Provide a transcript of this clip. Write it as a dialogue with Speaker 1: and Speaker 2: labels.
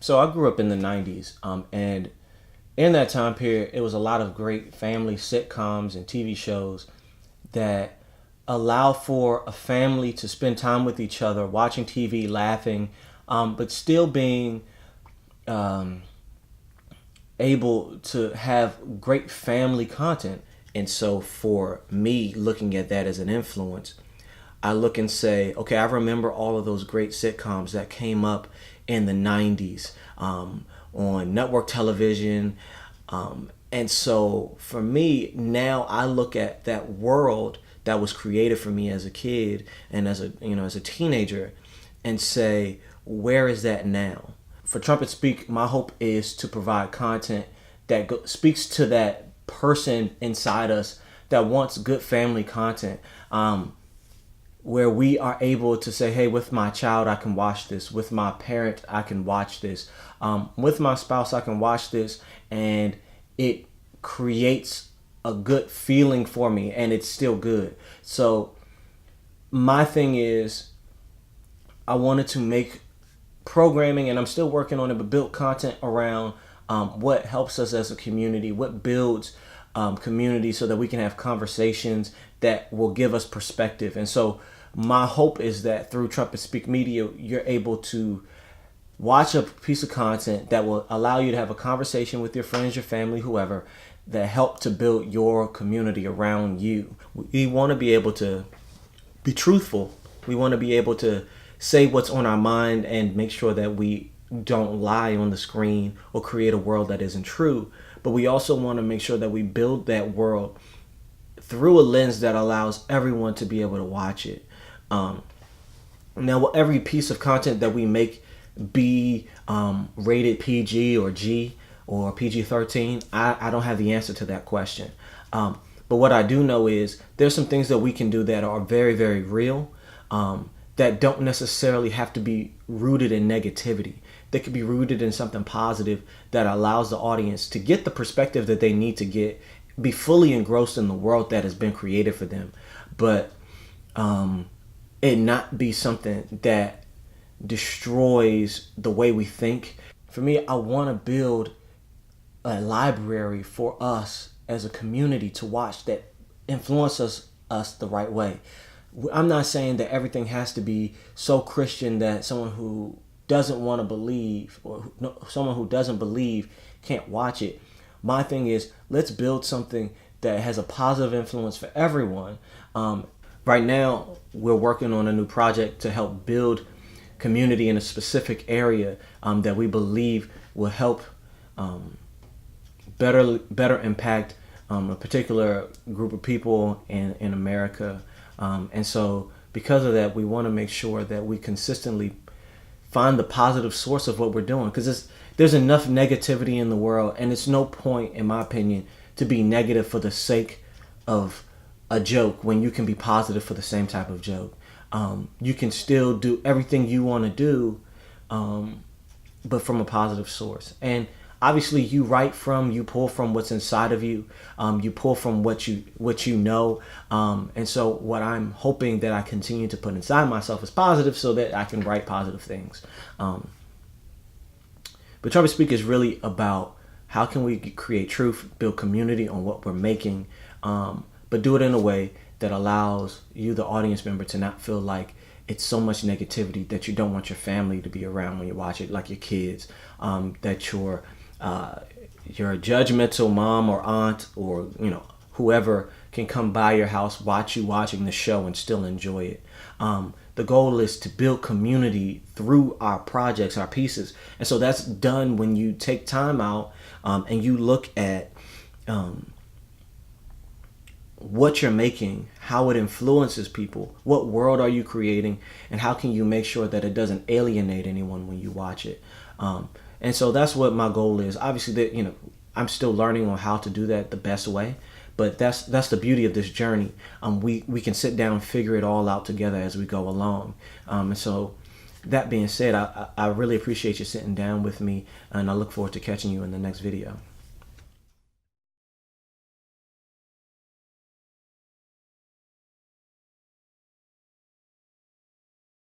Speaker 1: So I grew up in the 90s, and in that time period, it was a lot of great family sitcoms and TV shows that allow for a family to spend time with each other, watching TV, laughing, but still being um, able to have great family content. And so for me, looking at that as an influence, I look and say, okay, I remember all of those great sitcoms that came up in the 90s on network television. And so for me, now I look at that world that was created for me as a kid and as a teenager and say, where is that now? For Trumpet Speak, my hope is to provide content that speaks to that person inside us that wants good family content. Where we are able to say, hey, with my child, I can watch this. With my parent, I can watch this. With my spouse, I can watch this. And it creates a good feeling for me, and it's still good. So my thing is, I wanted to make programming, and I'm still working on it, but build content around what helps us as a community, what builds community so that we can have conversations that will give us perspective. And so my hope is that through Trumpet Speak Media, you're able to watch a piece of content that will allow you to have a conversation with your friends, your family, whoever, that help to build your community around you. We want to be able to be truthful. We want to be able to say what's on our mind and make sure that we don't lie on the screen or create a world that isn't true. But we also want to make sure that we build that world through a lens that allows everyone to be able to watch it. Now, will every piece of content that we make be rated PG or G or PG-13? I don't have the answer to that question. But what I do know is there's some things that we can do that are very, very real, that don't necessarily have to be rooted in negativity. They could be rooted in something positive that allows the audience to get the perspective that they need to get, be fully engrossed in the world that has been created for them, but it not be something that destroys the way we think. For me, I want to build a library for us as a community to watch that influences us the right way. I'm not saying that everything has to be so Christian that someone who doesn't want to believe or someone who doesn't believe can't watch it. My thing is, let's build something that has a positive influence for everyone. Right now, we're working on a new project to help build community in a specific area that we believe will help better impact a particular group of people in America. And so because of that, we want to make sure that we consistently find the positive source of what we're doing, because there's enough negativity in the world, and it's no point, in my opinion, to be negative for the sake of a joke when you can be positive for the same type of joke. You can still do everything you want to do, but from a positive source. And obviously, you pull from what's inside of you. You pull from what you know. And so what I'm hoping that I continue to put inside myself is positive, so that I can write positive things. But Trumpet Speak is really about how can we create truth, build community on what we're making, but do it in a way that allows you, the audience member, to not feel like it's so much negativity that you don't want your family to be around when you watch it, like your kids, that you're a judgmental mom or aunt or whoever can come by your house, watch you watching the show and still enjoy it. The goal is to build community through our projects, our pieces. And so that's done when you take time out and you look at what you're making, how it influences people, what world are you creating, and how can you make sure that it doesn't alienate anyone when you watch it. And so that's what my goal is. Obviously, that I'm still learning on how to do that the best way, but that's the beauty of this journey. We can sit down and figure it all out together as we go along. And so that being said, I really appreciate you sitting down with me, and I look forward to catching you in the next video.